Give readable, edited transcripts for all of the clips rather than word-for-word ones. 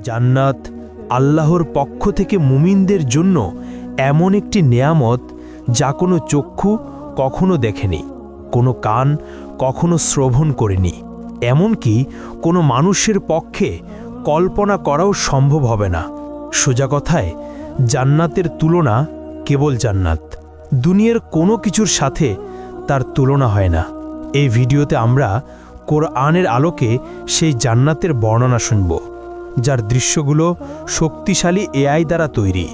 জান্নাত আল্লাহর পক্ষ থেকে মুমিনদের জন্য এমন একটি নেয়ামত যা কোনো চক্ষু কখনো দেখেনি, কোনো কান কখনো শ্রবণ করেনি, এমনকি কোনো মানুষের পক্ষে কল্পনা করাও সম্ভব হবে না। সোজা কথায় জান্নাতের তুলনা কেবল জান্নাত, দুনিয়ার কোনো কিছুর সাথে তার তুলনা হয় না। এই ভিডিওতে আমরা কোরআনের আলোকে সেই জান্নাতের বর্ণনা শুনব, যার দৃশ্যগুলো শক্তিশালী এআই দ্বারা তৈরি,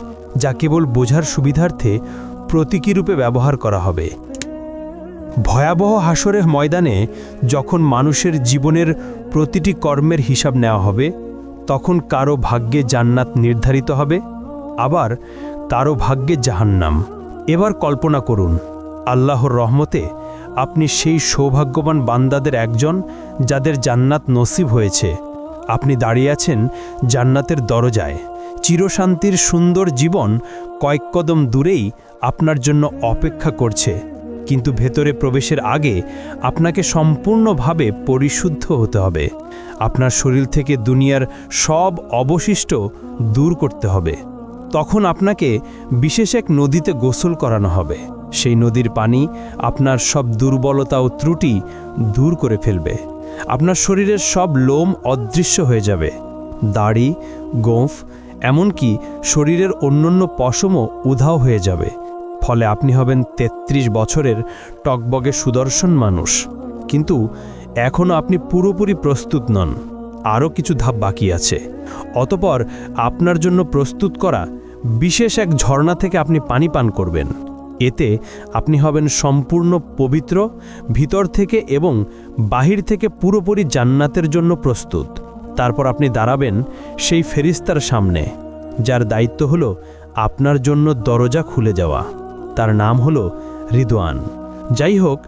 যা কেবল বোঝার সুবিধার্থে প্রতীকী রূপে ব্যবহার করা হবে। ভয়াবহ হাসরের ময়দানে যখন মানুষের জীবনের প্রতিটি কর্মের হিসাব নেওয়া হবে, তখন কারো ভাগ্যে জান্নাত নির্ধারিত হবে, আবার কারো ভাগ্যে জাহান্নাম। এবার কল্পনা করুন, আল্লাহর রহমতে আপনি সেই সৌভাগ্যবান বান্দাদের একজন যাদের জান্নাত নসিব হয়েছে। আপনি দাঁড়িয়ে আছেন জান্নাতের দরজায়, চিরশান্তির সুন্দর জীবন কয়েক কদম দূরেই আপনার জন্য অপেক্ষা করছে। কিন্তু ভেতরে প্রবেশের আগে আপনাকে সম্পূর্ণভাবে পরিশুদ্ধ হতে হবে। আপনার শরীর থেকে দুনিয়ার সব অবশিষ্ট দূর করতে হবে। তখন আপনাকে বিশেষ এক নদীতে গোসল করানো হবে। সেই নদীর পানি আপনার সব দুর্বলতা ও ত্রুটি দূর করে ফেলবে। আপনার শরীরের সব লোম অদৃশ্য হয়ে যাবে, দাড়ি, গোঁফ, এমনকি শরীরের অন্যান্য পশমও উধাও হয়ে যাবে। ফলে আপনি হবেন ৩৩ বছরের টকবগে সুদর্শন মানুষ। কিন্তু এখনও আপনি পুরোপুরি প্রস্তুত নন, আরও কিছু ধাপ বাকি আছে। অতঃপর আপনার জন্য প্রস্তুত করা বিশেষ এক ঝর্ণা থেকে আপনি পানি পান করবেন। এতে আপনি হবেন সম্পূর্ণ পবিত্র, ভিতর থেকে এবং বাহির থেকে পুরোপুরি জান্নাতের জন্য প্রস্তুত। তারপর আপনি দাঁড়াবেন সেই ফেরেশতার সামনে, যার দায়িত্ব হলো আপনার জন্য দরজা খুলে যাওয়া। তার নাম হলো রিদওয়ান। যাই হোক,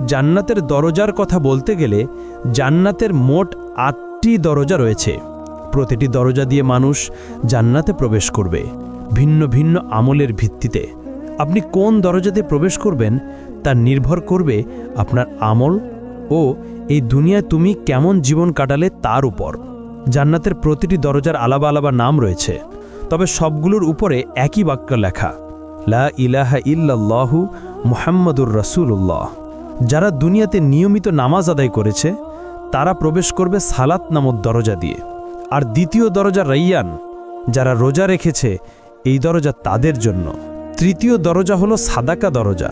জান্নাতের দরজার কথা বলতে গেলে জান্নাতের মোট ৮টি দরজা রয়েছে। প্রতিটি দরজা দিয়ে মানুষ জান্নাতে প্রবেশ করবে ভিন্ন ভিন্ন আমলের ভিত্তিতে। আপনি কোন দরজাতে প্রবেশ করবেন তা নির্ভর করবে আপনার আমল ও এই দুনিয়ায় তুমি কেমন জীবন কাটালে তার উপর। জান্নাতের প্রতিটি দরজার আলাদা আলাদা নাম রয়েছে, তবে সবগুলোর উপরে একই বাক্য লেখা, লা ইলাহা ইল্লাল্লাহু মুহাম্মাদুর রাসূলুল্লাহ। যারা দুনিয়াতে নিয়মিত নামাজ আদায় করেছে তারা প্রবেশ করবে সালাত নামক দরজা দিয়ে। আর দ্বিতীয় দরজা রাইয়ান, যারা রোজা রেখেছে এই দরজা তাদের জন্য। তৃতীয় দরজা হলো সাদাকা দরজা,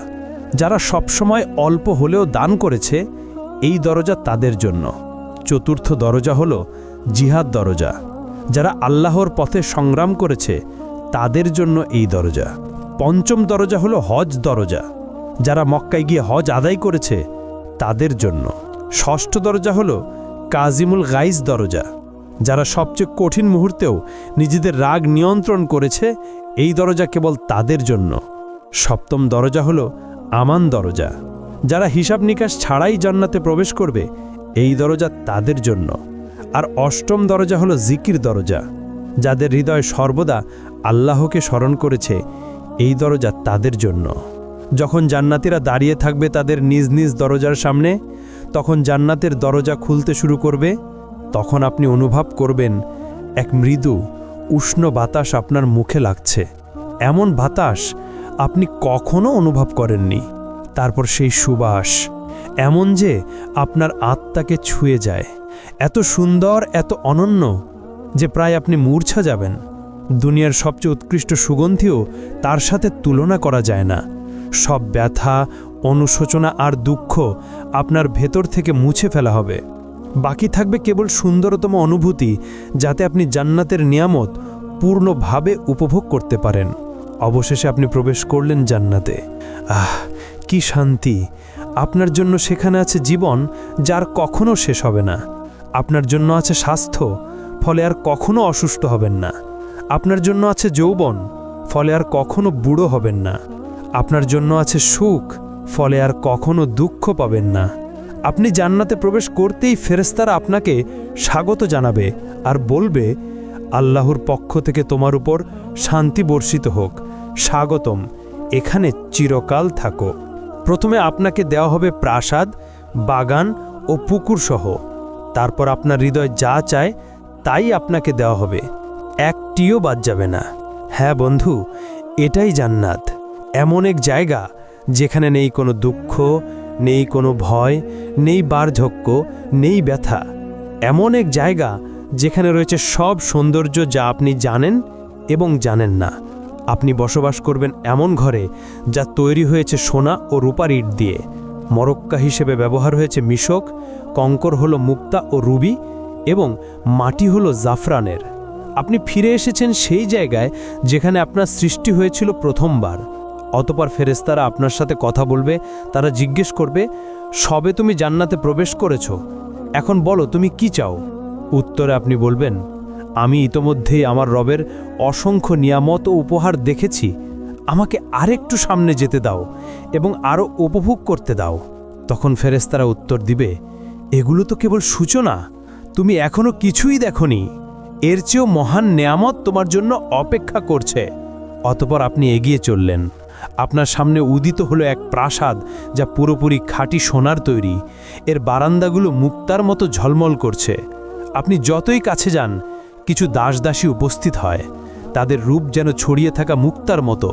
যারা সবসময় অল্প হলেও দান করেছে এই দরজা তাদের জন্য। চতুর্থ দরজা হলো জিহাদ দরজা, যারা আল্লাহর পথে সংগ্রাম করেছে তাদের জন্য এই দরজা। পঞ্চম দরজা হলো হজ দরজা, যারা মক্কায় গিয়ে হজ আদায় করেছে তাদের জন্য। ষষ্ঠ দরজা হলো কাজিমুল গাইজ দরজা, যারা সবচেয়ে কঠিন মুহূর্তেও নিজেদের রাগ নিয়ন্ত্রণ করেছে এই দরজা কেবল তাদের জন্য। সপ্তম দরজা হলো আমান দরজা, যারা হিসাব নিকাশ ছাড়াই জান্নাতে প্রবেশ করবে এই দরজা তাদের জন্য। আর অষ্টম দরজা হলো জিকির দরজা, যাদের হৃদয় সর্বদা আল্লাহকে স্মরণ করেছে এই দরজা তাদের জন্য। যখন জান্নাতীরা দাঁড়িয়ে থাকবে তাদের নিজ নিজ দরজার সামনে, তখন জান্নাতের দরজা খুলতে শুরু করবে। তখন আপনি অনুভব করবেন এক মৃদু উষ্ণ বাতাস আপনার মুখে লাগছে, এমন বাতাস আপনি কখনো অনুভব করেননি। তারপর সেই সুবাস এমন যে আপনার আত্মাকে ছুঁয়ে যায়, এত সুন্দর, এত অনন্য যে প্রায় আপনি মূর্ছা যাবেন। দুনিয়ার সবচেয়ে উৎকৃষ্ট সুগন্ধিও তার সাথে তুলনা করা যায় না। সব ব্যথা, অনুশোচনা আর দুঃখ আপনার ভেতর থেকে মুছে ফেলা হবে। বাকি থাকবে কেবল সুন্দরতম অনুভূতি, যাতে আপনি জান্নাতের নিয়ামত পূর্ণভাবে উপভোগ করতে পারেন। অবশেষে আপনি প্রবেশ করলেন জান্নাতে। কি শান্তি! আপনার জন্য সেখানে আছে জীবন, যার কখনো শেষ হবে না। আপনার জন্য আছে স্বাস্থ্য, ফলে আর কখনো অসুস্থ হবেন না। আপনার জন্য আছে যৌবন, ফলে আর কখনো বুড়ো হবেন না। আপনার জন্য আছে সুখ, ফলে আর কখনো দুঃখ পাবেন না। আপনি জান্নাতে প্রবেশ করতেই ফেরেশতারা আপনাকে স্বাগত জানাবে আর বলবে, আল্লাহর পক্ষ থেকে তোমার উপর শান্তি বর্ষিত হোক, স্বাগতম, এখানে চিরকাল থাকো। প্রথমে আপনাকে দেওয়া হবে প্রাসাদ, বাগান ও পুকুর সহ। তারপর আপনার হৃদয় যা চায় তাই আপনাকে দেওয়া হবে। একটিও বাদ যাবে না। হ্যাঁ বন্ধু, এটাই জান্নাত। এমন এক জায়গা যেখানে নেই কোনো দুঃখ, নেই কোনো ভয়, নেই বার্ধক্য, নেই ব্যথা। এমন এক জায়গা যেখানে রয়েছে সব সৌন্দর্য যা আপনি জানেন এবং জানেন না। আপনি বসবাস করবেন এমন ঘরে যা তৈরি হয়েছে সোনা ও রূপার ইট দিয়ে। মরক্কা হিসেবে ব্যবহার হয়েছে মিশক, কঙ্কর হলো মুক্তা ও রুবি, এবং মাটি হলো জাফরানের। আপনি ফিরে এসেছেন সেই জায়গায় যেখানে আপনার সৃষ্টি হয়েছিল প্রথমবার। অতঃপর ফেরেশতারা আপনার সাথে কথা বলবে। তারা জিজ্ঞেস করবে, সবে তুমি জান্নাতে প্রবেশ করেছ, এখন বলো তুমি কি চাও। উত্তরে আপনি বলবেন, আমি ইতোমধ্যেই আমার রবের অসংখ্য নিয়ামত ও উপহার দেখেছি, আমাকে আরেকটু সামনে যেতে দাও এবং আরও উপভোগ করতে দাও। তখন ফেরেশতারা উত্তর দিবে, এগুলো তো কেবল সূচনা, তুমি এখনো কিছুই দেখনি, এর চেয়েও মহান নেয়ামত তোমার জন্য অপেক্ষা করছে। অতঃপর আপনি এগিয়ে চললেন। আপনার সামনে উদিত হলো এক প্রাসাদ যা পুরোপুরি খাঁটি সোনার তৈরি। এর বারান্দাগুলো মুক্তার মতো ঝলমল করছে। আপনি যতই কাছে যান, কিছু দাসদাসী উপস্থিত হয়। তাদের রূপ যেন ছড়িয়ে থাকা মুক্তার মতো।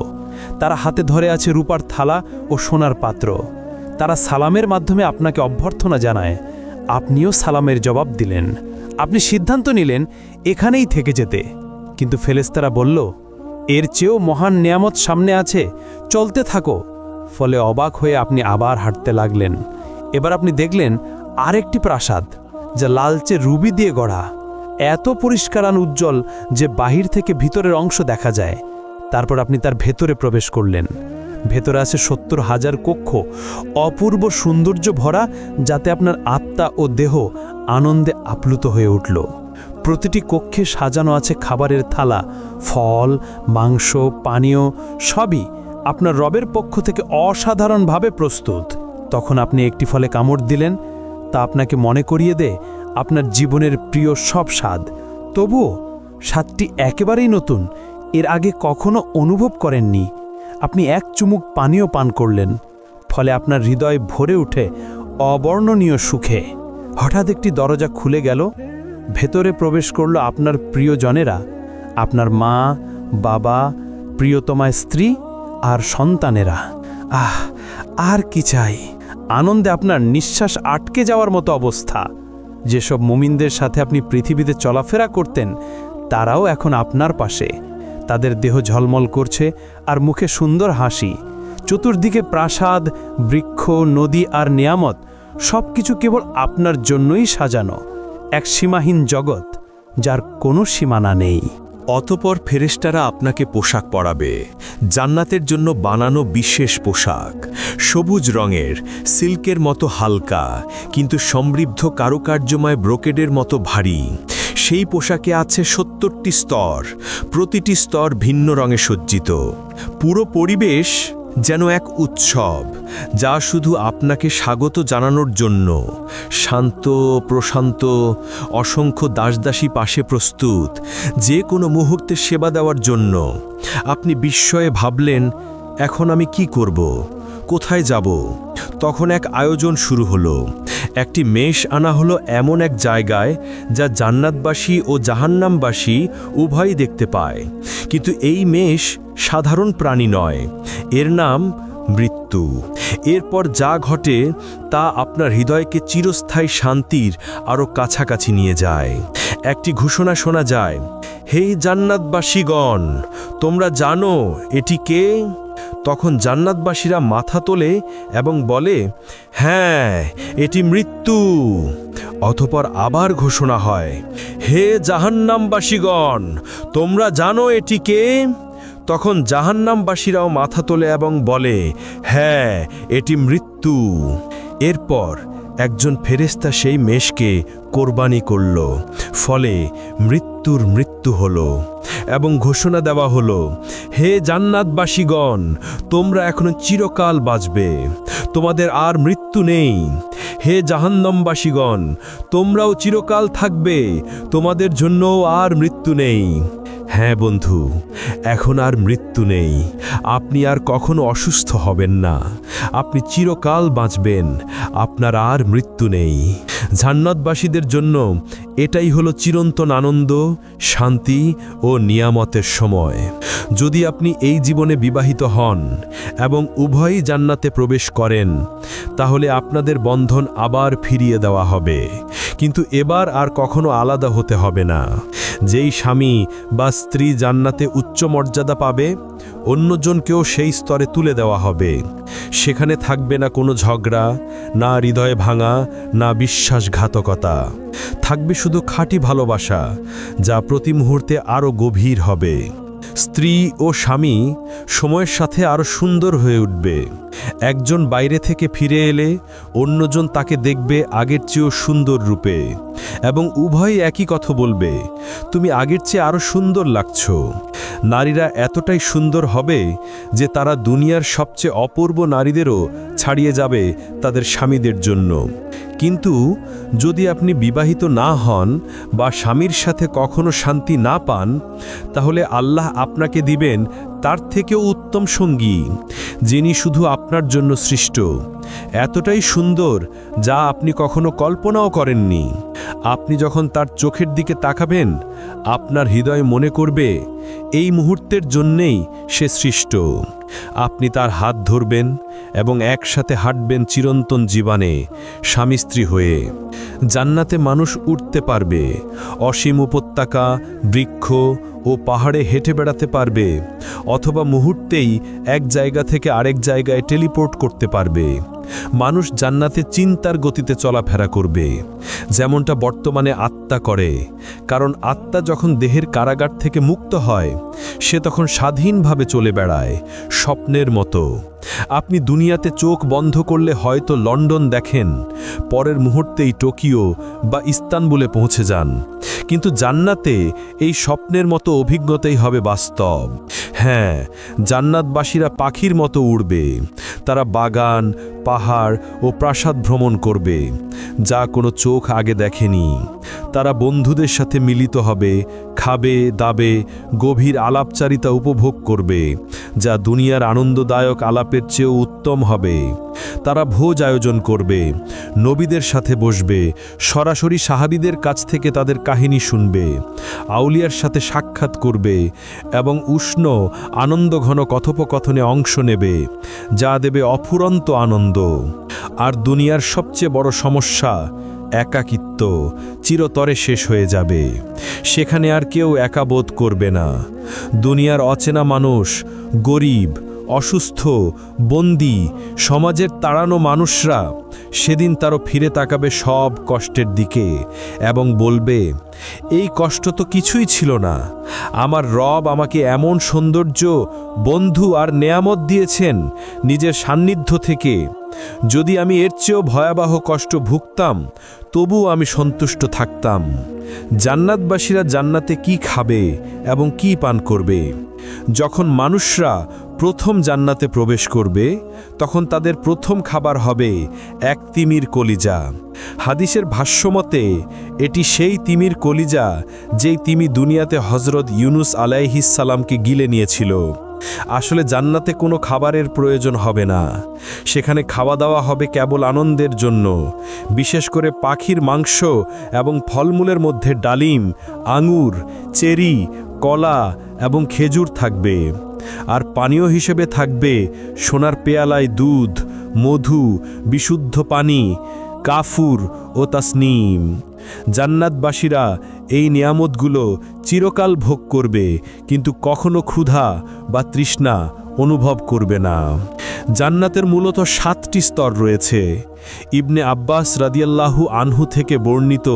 তারা হাতে ধরে আছে রূপার থালা ও সোনার পাত্র। তারা সালামের মাধ্যমে আপনাকে অভ্যর্থনা জানায়। আপনিও সালামের জবাব দিলেন। আপনি সিদ্ধান্ত নিলেন এখানেই থেকে যেতে, কিন্তু ফেরেশতারা বলল, এর চেয়েও মহান নেয়ামত সামনে আছে, চলতে থাকো। ফলে অবাক হয়ে আপনি আবার হাঁটতে লাগলেন। এবার আপনি দেখলেন আরেকটি প্রাসাদ যা লালচে রুবি দিয়ে গড়া, এত পরিষ্কার আর উজ্জ্বল যে বাহির থেকে ভিতরের অংশ দেখা যায়। তারপর আপনি তার ভেতরে প্রবেশ করলেন। ভেতরে আছে ৭০,০০০ কক্ষ, অপূর্ব সৌন্দর্য ভরা, যাতে আপনার আত্মা ও দেহ আনন্দে আপ্লুত হয়ে উঠল। প্রতিটি কক্ষে সাজানো আছে খাবারের থালা, ফল, মাংস, পানীয়, সবই আপনার রবের পক্ষ থেকে অসাধারণভাবে প্রস্তুত। তখন আপনি একটি ফলে কামড় দিলেন, তা আপনাকে মনে করিয়ে দেয় আপনার জীবনের প্রিয় সব স্বাদ। তবুও স্বাদটি একেবারেই নতুন, এর আগে কখনো অনুভব করেননি। আপনি এক চুমুক পানীয় পান করলেন, ফলে আপনার হৃদয় ভরে উঠে অবর্ণনীয় সুখে। হঠাৎ একটি দরজা খুলে গেল। ভেতরে প্রবেশ করল আপনার প্রিয়জনেরা, আপনার মা, বাবা, প্রিয়তমা স্ত্রী আর সন্তানেরা। আর কি চাই! আনন্দে আপনার নিঃশ্বাস আটকে যাওয়ার মতো অবস্থা। যেসব মুমিনদের সাথে আপনি পৃথিবীতে চলাফেরা করতেন, তারাও এখন আপনার পাশে। তাদের দেহ ঝলমল করছে আর মুখে সুন্দর হাসি। চতুর্দিকে প্রাসাদ, বৃক্ষ, নদী আর নিয়ামত, সব কিছু কেবল আপনার জন্যই সাজানো। এক সীমাহীন জগৎ যার কোনো সীমানা নেই। অতঃপর ফেরেশতারা আপনাকে পোশাক পরাবে, জান্নাতের জন্য বানানো বিশেষ পোশাক, সবুজ রঙের, সিল্কের মতো হালকা কিন্তু সমৃদ্ধ কারুকার্যময় ব্রোকেডের মতো ভারী। সেই পোশাকে আছে ৭০টি স্তর, প্রতিটি স্তর ভিন্ন রঙে সজ্জিত। পুরো পরিবেশ যেন এক উৎসব, যা শুধু আপনাকে স্বাগত জানানোর জন্য। শান্ত, প্রশান্ত, অসংখ্য দাসদাসী পাশে প্রস্তুত, যে কোনো মুহূর্তে সেবা দেওয়ার জন্য। আপনি বিস্ময়ে ভাবলেন, এখন আমি কি করব, কোথায় যাব? তখন এক আয়োজন শুরু হলো। একটি মেষ আনা হলো এমন এক জায়গায় যা জান্নাতবাসী ও জাহান্নামবাসী উভয়ই দেখতে পায়। কিন্তু এই মেষ সাধারণ প্রাণী নয়, এর নাম মৃত্যু। এরপর যা ঘটে তা আপনার হৃদয়কে চিরস্থায়ী শান্তির আরও কাছাকাছি নিয়ে যায়। একটি ঘোষণা শোনা যায়, হে জান্নাতবাসীগণ, তোমরা জানো এটি কে? তখন জান্নাতবাসীরা মাথা তোলে এবং বলে, হ্যাঁ, এটি মৃত্যু। অতঃপর আবার ঘোষণা হয়, হে জাহান্নামবাসীগণ, তোমরা জানো এটি কে? তখন জাহান্নামবাসীরাও মাথা তোলে এবং বলে, হ্যাঁ, এটি মৃত্যু। এরপর একজন ফেরেশতা সেই মেষকে কোরবানি করল, ফলে মৃত্যুর মৃত্যু হলো এবং ঘোষণা দেওয়া হলো, হে জান্নাতবাসীগণ, তোমরা এখনো চিরকাল বাঁচবে, তোমাদের আর মৃত্যু নেই। হে জাহান্নামবাসীগণ, তোমরাও চিরকাল থাকবে, তোমাদের জন্যও আর মৃত্যু নেই। হ্যাঁ বন্ধু, এখন আর মৃত্যু নেই। আপনি আর কখনো অসুস্থ হবেন না। আপনি চিরকাল বাঁচবেন। আপনার আর মৃত্যু নেই। জান্নাতবাসীদের জন্য এটাই হলো চিরন্তন আনন্দ, শান্তি ও নিয়ামতের সময়। যদি আপনি এই জীবনে বিবাহিত হন এবং উভয়ই জান্নাতে প্রবেশ করেন, তাহলে আপনাদের বন্ধন আবার ফিরিয়ে দেওয়া হবে, কিন্তু এবার আর কখনো আলাদা হতে হবে না। যেই স্বামী বা স্ত্রী জান্নাতে উচ্চ মর্যাদা পাবে, অন্যজনকেও সেই স্তরে তুলে দেওয়া হবে। সেখানে থাকবে না কোনো ঝগড়া, না হৃদয় ভাঙা, না বিশ্বাসঘাতকতা। থাকবে শুধু খাঁটি ভালোবাসা, যা প্রতি মুহূর্তে আরও গভীর হবে। স্ত্রী ও স্বামী সময়ের সাথে আরও সুন্দর হয়ে উঠবে। একজন বাইরে থেকে ফিরে এলে অন্যজন তাকে দেখবে আগের চেয়েও সুন্দর রূপে, এবং উভয়ই একই কথা বলবে, তুমি আগের চেয়ে আরও সুন্দর লাগছো। নারীরা এতটাই সুন্দর হবে যে তারা দুনিয়ার সবচেয়ে অপূর্ব নারীদেরও ছাড়িয়ে যাবে তাদের স্বামীদের জন্য। কিন্তু যদি আপনি বিবাহিত না হন বা স্বামীর সাথে কখনো শান্তি না পান, তাহলে আল্লাহ আপনাকে দিবেন তার থেকেও উত্তম সঙ্গী, যিনি শুধু আপনার জন্য সৃষ্ট, এতটাই সুন্দর যা আপনি কখনো কল্পনাও করেননি। আপনি যখন তার চোখের দিকে তাকাবেন, আপনার হৃদয় মনে করবে এই মুহূর্তের জন্যেই সে সৃষ্ট। আপনি তার হাত ধরবেন এবং একসাথে হাঁটবেন চিরন্তন জীবনে স্বামী স্ত্রী হয়ে। জান্নাতে মানুষ উঠতে পারবে, অসীম উপত্যকা, বৃক্ষ ও পাহাড়ে হেঁটে বেড়াতে পারবে, অথবা মুহূর্তেই এক জায়গা থেকে আরেক জায়গায় টেলিপোর্ট করতে পারবে। মানুষ জান্নাতে চিন্তার গতিতে চলাফেরা করবে, যেমনটা বর্তমানে আত্মা করে। কারণ আত্মা যখন দেহের কারাগার থেকে মুক্ত হয়, সে তখন স্বাধীনভাবে চলে বেড়ায়, স্বপ্নের মতো। আপনি দুনিয়াতে চোখ বন্ধ করলে হয়তো লন্ডন দেখেন, পরের মুহূর্তেই টোকিও বা ইস্তানবুলে পৌঁছে যান, কিন্তু জান্নাতে এই স্বপ্নের মতো অভিজ্ঞতাই হবে বাস্তব। হ্যাঁ, জান্নাতবাসীরা পাখির মতো উড়বে। তারা বাগান, পাহাড় ও প্রাসাদ ভ্রমণ করবে, যা কোনো চোখ আগে দেখেনি। তারা বন্ধুদের সাথে মিলিত হবে, খাবে, দাবে, গভীর আলাপচারিতা উপভোগ করবে, যা দুনিয়ার আনন্দদায়ক আলাপের চেয়েও উত্তম হবে। তারা ভোজ আয়োজন করবে, নবীদের সাথে বসবে, সরাসরি সাহাবীদের কাছ থেকে তাদের কাহিনী শুনবে, আউলিয়ার সাথে সাক্ষাৎ করবে এবং উষ্ণ আনন্দঘন কথোপকথনে অংশ নেবে, যা দেবে অফুরন্ত আনন্দ। আর দুনিয়ার সবচেয়ে বড় সমস্যা একাকিত্ব চিরতরে শেষ হয়ে যাবে। সেখানে আর কেউ একা বোধ করবে না। দুনিয়ার অচেনা মানুষ, গরিব, অসুস্থ, বন্দী, সমাজের তাড়ানো মানুষরা সেদিন তারও ফিরে তাকাবে সব কষ্টের দিকে এবং বলবে, এই কষ্ট তো কিছুই ছিল না। আমার রব আমাকে এমন সৌন্দর্য, বন্ধু আর নেয়ামত দিয়েছেন নিজের সান্নিধ্য থেকে। যদি আমি এর চেয়েও ভয়াবহ কষ্ট ভুগতাম, তবুও আমি সন্তুষ্ট থাকতাম। জান্নাতবাসীরা জান্নাতে কি খাবে এবং কি পান করবে? যখন মানুষরা প্রথম জান্নাতে প্রবেশ করবে, তখন তাদের প্রথম খাবার হবে এক তিমির কলিজা। হাদিসের ভাষ্যমতে এটি সেই তিমির কলিজা যেই তিমি দুনিয়াতে হজরত ইউনুস আলাইহিস সালামকে গিলে নিয়েছিল। আসলে জান্নাতে কোনো খাবারের প্রয়োজন হবে না। সেখানে খাওয়া দাওয়া হবে কেবল আনন্দের জন্য। বিশেষ করে পাখির মাংস এবং ফলমূলের মধ্যে ডালিম, আঙুর, চেরি, কলা এবং খেজুর থাকবে। আর পানীয় হিসেবে থাকবে সোনার পেয়ালায় দুধ, মধু, বিশুদ্ধ পানি, কাফুর ও তাসনিম। জান্নাতবাসীরা এই নিয়ামতগুলো চিরকাল ভোগ করবে, কিন্তু কখনো ক্ষুধা বা তৃষ্ণা অনুভব করবে না। জান্নাতের মূলত 7টি স্তর রয়েছে। ইবনে আব্বাস রাদিয়াল্লাহু আনহু থেকে বর্ণিত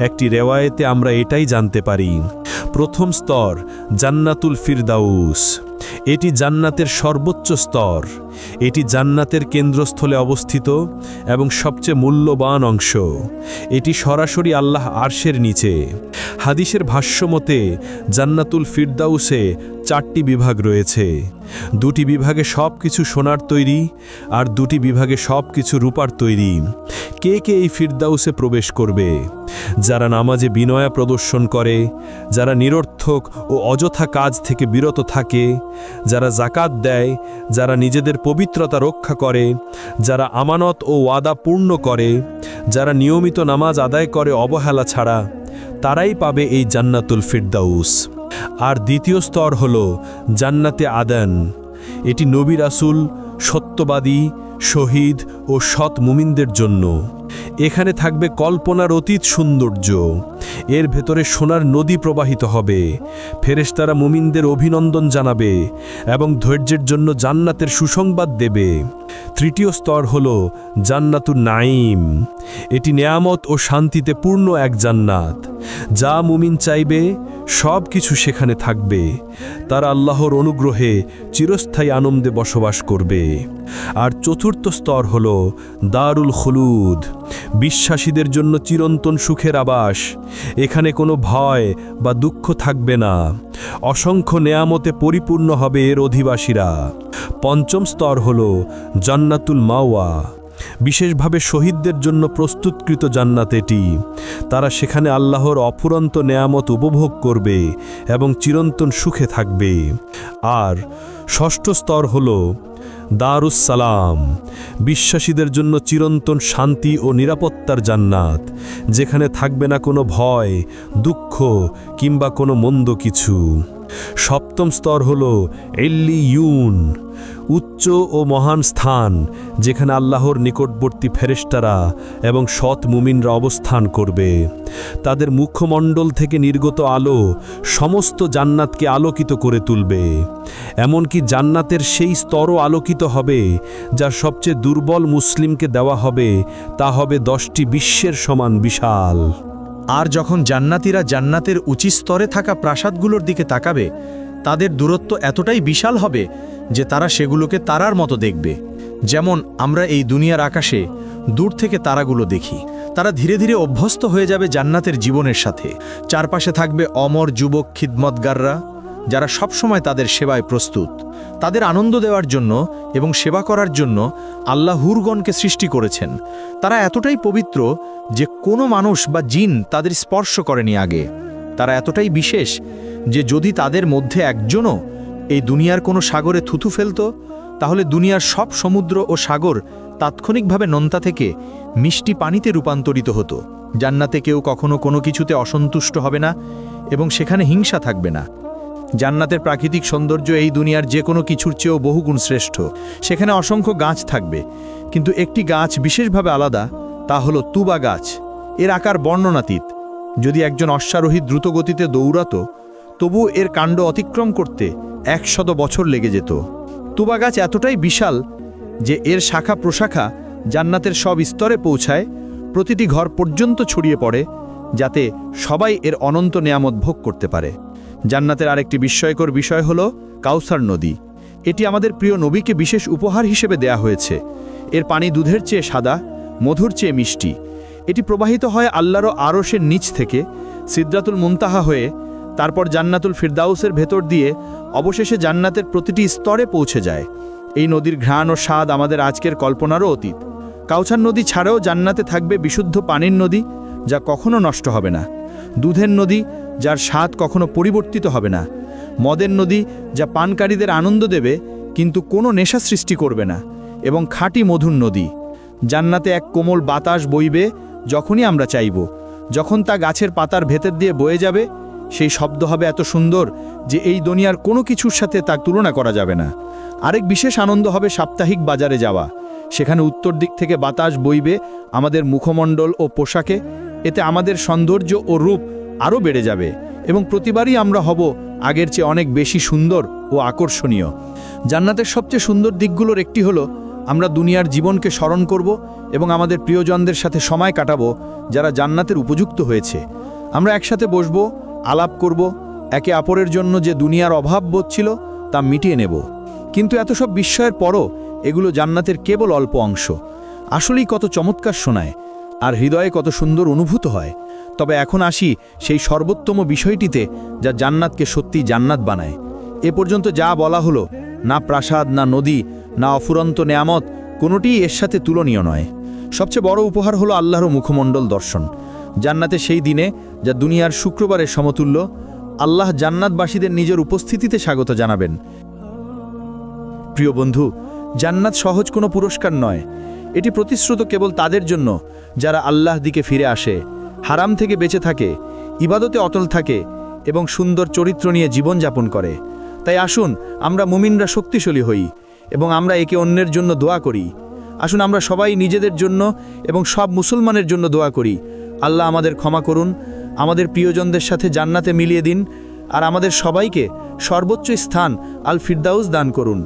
একটি রেওয়ায়েতে আমরা এটাই জানতে পারি। প্রথম স্তর জান্নাতুল ফিরদাউস। এটি জান্নাতের সর্বোচ্চ স্তর, এটি জান্নাতের কেন্দ্রস্থলে অবস্থিত এবং সবচেয়ে মূল্যবান অংশ। এটি সরাসরি আল্লাহ আরশের নিচে। হাদিসের ভাষ্যমতে জান্নাতুল ফিরদাউসে 4টি বিভাগ রয়েছে। 2টি বিভাগে সব কিছু সোনার তৈরি আর 2টি বিভাগে সব কিছু রূপার তৈরি। কে কে এই ফিরদাউসে প্রবেশ করবে? যারা নামাজে বিনয় প্রদর্শন করে, যারা নিরর্থক ও অযথা কাজ থেকে বিরত থাকে, যারা যাকাত দেয়, যারা নিজেদের পবিত্রতা রক্ষা করে, যারা আমানত ও ওয়াদা পূর্ণ করে, যারা নিয়মিত নামাজ আদায় করে অবহেলা ছাড়া, তারাই পাবে এই জান্নাতুল ফিরদাউস। আর দ্বিতীয় স্তর হল জান্নাতে আদান। এটি নবী রাসূল, সত্যবাদী, শহীদ ও সৎ মুমিনদের জন্য। এখানে থাকবে কল্পনার অতীত সৌন্দর্য। এর ভেতরে সোনার নদী প্রবাহিত হবে, ফেরেশতারা মুমিনদের অভিনন্দন জানাবে এবং ধৈর্যের জন্য জান্নাতের সুসংবাদ দেবে। তৃতীয় স্তর হল জান্নাতুন নাঈম। এটি নেয়ামত ও শান্তিতে পূর্ণ এক জান্নাত। যা মুমিন চাইবে সব কিছু সেখানে থাকবে। তারা আল্লাহর অনুগ্রহে চিরস্থায়ী আনন্দে বসবাস করবে। আর চতুর্থ স্তর হল দারুল খুলুদ, বিশ্বাসীদের জন্য চিরন্তন সুখের আবাস। এখানে কোনো ভয় বা দুঃখ থাকবে না। অসংখ্য নেয়ামতে পরিপূর্ণ হবে এর অধিবাসীরা। পঞ্চম স্তর হল জান্নাতুল মাওয়া, বিশেষভাবে শহীদদের জন্য প্রস্তুতকৃত জান্নাত এটি। তারা সেখানে আল্লাহর অফুরন্ত নেয়ামত উপভোগ করবে এবং চিরন্তন সুখে থাকবে। আর ষষ্ঠ স্তর হল দারুস সালাম, বিশ্বাসীদের জন্য চিরন্তন শান্তি ও নিরাপত্তার জান্নাত, যেখানে থাকবে না কোনো ভয়, দুঃখ কিংবা কোনো মন্দ কিছু। সপ্তম স্তর হল ইল্লিয়ুন, উচ্চ ও মহান স্থান, যেখানে আল্লাহর নিকটবর্তী ফেরেশতারা এবং সৎ মুমিনরা অবস্থান করবে। তাদের মুখমণ্ডল থেকে নির্গত আলো সমস্ত জান্নাতকে আলোকিত করে তুলবে। এমনকি জান্নাতের সেই স্তরও আলোকিত হবে যা সবচেয়ে দুর্বল মুসলিমকে দেওয়া হবে, তা হবে 10টি বিশ্বের সমান বিশাল। আর যখন জান্নাতীরা জান্নাতের উঁচু স্তরে থাকা প্রাসাদগুলোর দিকে তাকাবে, তাদের দূরত্ব এতটাই বিশাল হবে যে তারা সেগুলোকে তারার মতো দেখবে, যেমন আমরা এই দুনিয়ার আকাশে দূর থেকে তারাগুলো দেখি। তারা ধীরে ধীরে অভ্যস্ত হয়ে যাবে জান্নাতের জীবনের সাথে। চারপাশে থাকবে অমর যুবক খিদমতগাররা, যারা সবসময় তাদের সেবায় প্রস্তুত। তাদের আনন্দ দেওয়ার জন্য এবং সেবা করার জন্য আল্লাহ হুরগণকে সৃষ্টি করেছেন। তারা এতটাই পবিত্র যে কোনো মানুষ বা জিন তাদের স্পর্শ করেনি আগে। তারা এতটাই বিশেষ যে যদি তাদের মধ্যে একজনও এই দুনিয়ার কোনো সাগরে থুথু ফেলত, তাহলে দুনিয়ার সব সমুদ্র ও সাগর তাৎক্ষণিকভাবে নোনতা থেকে মিষ্টি পানিতে রূপান্তরিত হতো। জান্নাতে কেউ কখনো কোনো কিছুতে অসন্তুষ্ট হবে না এবং সেখানে হিংসা থাকবে না। জান্নাতের প্রাকৃতিক সৌন্দর্য এই দুনিয়ার যে কোনো কিছুর চেয়েও বহুগুণ শ্রেষ্ঠ। সেখানে অসংখ্য গাছ থাকবে, কিন্তু একটি গাছ বিশেষভাবে আলাদা, তা হলো তুবা গাছ। এর আকার বর্ণনাতীত। যদি একজন অশ্বারোহী দ্রুতগতিতে দৌড়াতো, তবু এর কাণ্ড অতিক্রম করতে 100 বছর লেগে যেত। তুবা গাছ এতটাই বিশাল যে এর শাখা প্রশাখা জান্নাতের সব স্তরে পৌঁছায়, প্রতিটি ঘর পর্যন্ত ছড়িয়ে পড়ে, যাতে সবাই এর অনন্ত নেয়ামত ভোগ করতে পারে। জান্নাতের আরেকটি বিস্ময়কর বিষয় হলো কাউসার নদী। এটি আমাদের প্রিয় নবীকে বিশেষ উপহার হিসেবে দেয়া হয়েছে। এর পানি দুধের চেয়ে সাদা, মধুর চেয়ে মিষ্টি। এটি প্রবাহিত হয় আল্লাহর আরশের নিচ থেকে সিদরাতুল মুনতাহা হয়ে, তারপর জান্নাতুল ফিরদাউসের ভেতর দিয়ে অবশেষে জান্নাতের প্রতিটি স্তরে পৌঁছে যায়। এই নদীর ঘ্রাণ ও স্বাদ আমাদের আজকের কল্পনারও অতীত। কাউসার নদী ছাড়াও জান্নাতে থাকবে বিশুদ্ধ পানির নদী, যা কখনো নষ্ট হবে না। দুধের নদী, যার স্বাদ কখনো পরিবর্তিত হবে না। মদের নদী, যা পানকারীদের আনন্দ দেবে কিন্তু কোনো নেশা সৃষ্টি করবে না। এবং খাঁটি মধুর নদী। জান্নাতে এক কোমল বাতাস বইবে যখনই আমরা চাইব। যখন তা গাছের পাতার ভেতর দিয়ে বয়ে যাবে, সেই শব্দ হবে এত সুন্দর যে এই দুনিয়ার কোনো কিছুর সাথে তার তুলনা করা যাবে না। আরেক বিশেষ আনন্দ হবে সাপ্তাহিক বাজারে যাওয়া। সেখানে উত্তর দিক থেকে বাতাস বইবে আমাদের মুখমণ্ডল ও পোশাকে। এতে আমাদের সৌন্দর্য ও রূপ আরও বেড়ে যাবে এবং প্রতিবারই আমরা হব আগের চেয়ে অনেক বেশি সুন্দর ও আকর্ষণীয়। জান্নাতের সবচেয়ে সুন্দর দিকগুলোর একটি হলো আমরা দুনিয়ার জীবনকে স্মরণ করব এবং আমাদের প্রিয়জনদের সাথে সময় কাটাবো যারা জান্নাতের উপযুক্ত হয়েছে। আমরা একসাথে বসবো, আলাপ করব, একে অপরের জন্য যে দুনিয়ার অভাব বোধ ছিল তা মিটিয়ে নেব। কিন্তু এত সব বিস্ময়ের পরও এগুলো জান্নাতের কেবল অল্প অংশ। আসলেই কত চমৎকার শোনায় আর হৃদয়ে কত সুন্দর অনুভূত হয়। তবে এখন আসি সেই সর্বোত্তম বিষয়টিতে, যা জান্নাতকে সত্যি জান্নাত বানায়। এ পর্যন্ত যা বলা হলো, না প্রাসাদ, না নদী, না অফুরন্ত নেয়ামত, কোনোটিই এর সাথে তুলনীয় নয়। সবচেয়ে বড় উপহার হলো আল্লাহর মুখমণ্ডল দর্শন। জান্নাতে সেই দিনে, যা দুনিয়ার শুক্রবারের সমতুল্য, আল্লাহ জান্নাতবাসীদের নিজের উপস্থিতিতে স্বাগত জানাবেন। প্রিয় বন্ধু, জান্নাত সহজ কোনো পুরস্কার নয়। এটি প্রতিশ্রুত কেবল তাদের জন্য যারা আল্লাহ দিকে ফিরে আসে, হারাম থেকে বেঁচে থাকে, ইবাদতে অটল থাকে এবং সুন্দর চরিত্র নিয়ে জীবনযাপন করে। তাই আসুন আমরা মুমিনরা শক্তিশালী হই এবং আমরা একে অন্যের জন্য দোয়া করি। আসুন আমরা সবাই নিজেদের জন্য এবং সব মুসলমানের জন্য দোয়া করি। আল্লাহ আমাদের ক্ষমা করুন, আমাদের প্রিয়জনদের সাথে জান্নাতে মিলিয়ে দিন আর আমাদের সবাইকে সর্বোচ্চ স্থান আল ফিরদাউস দান করুন।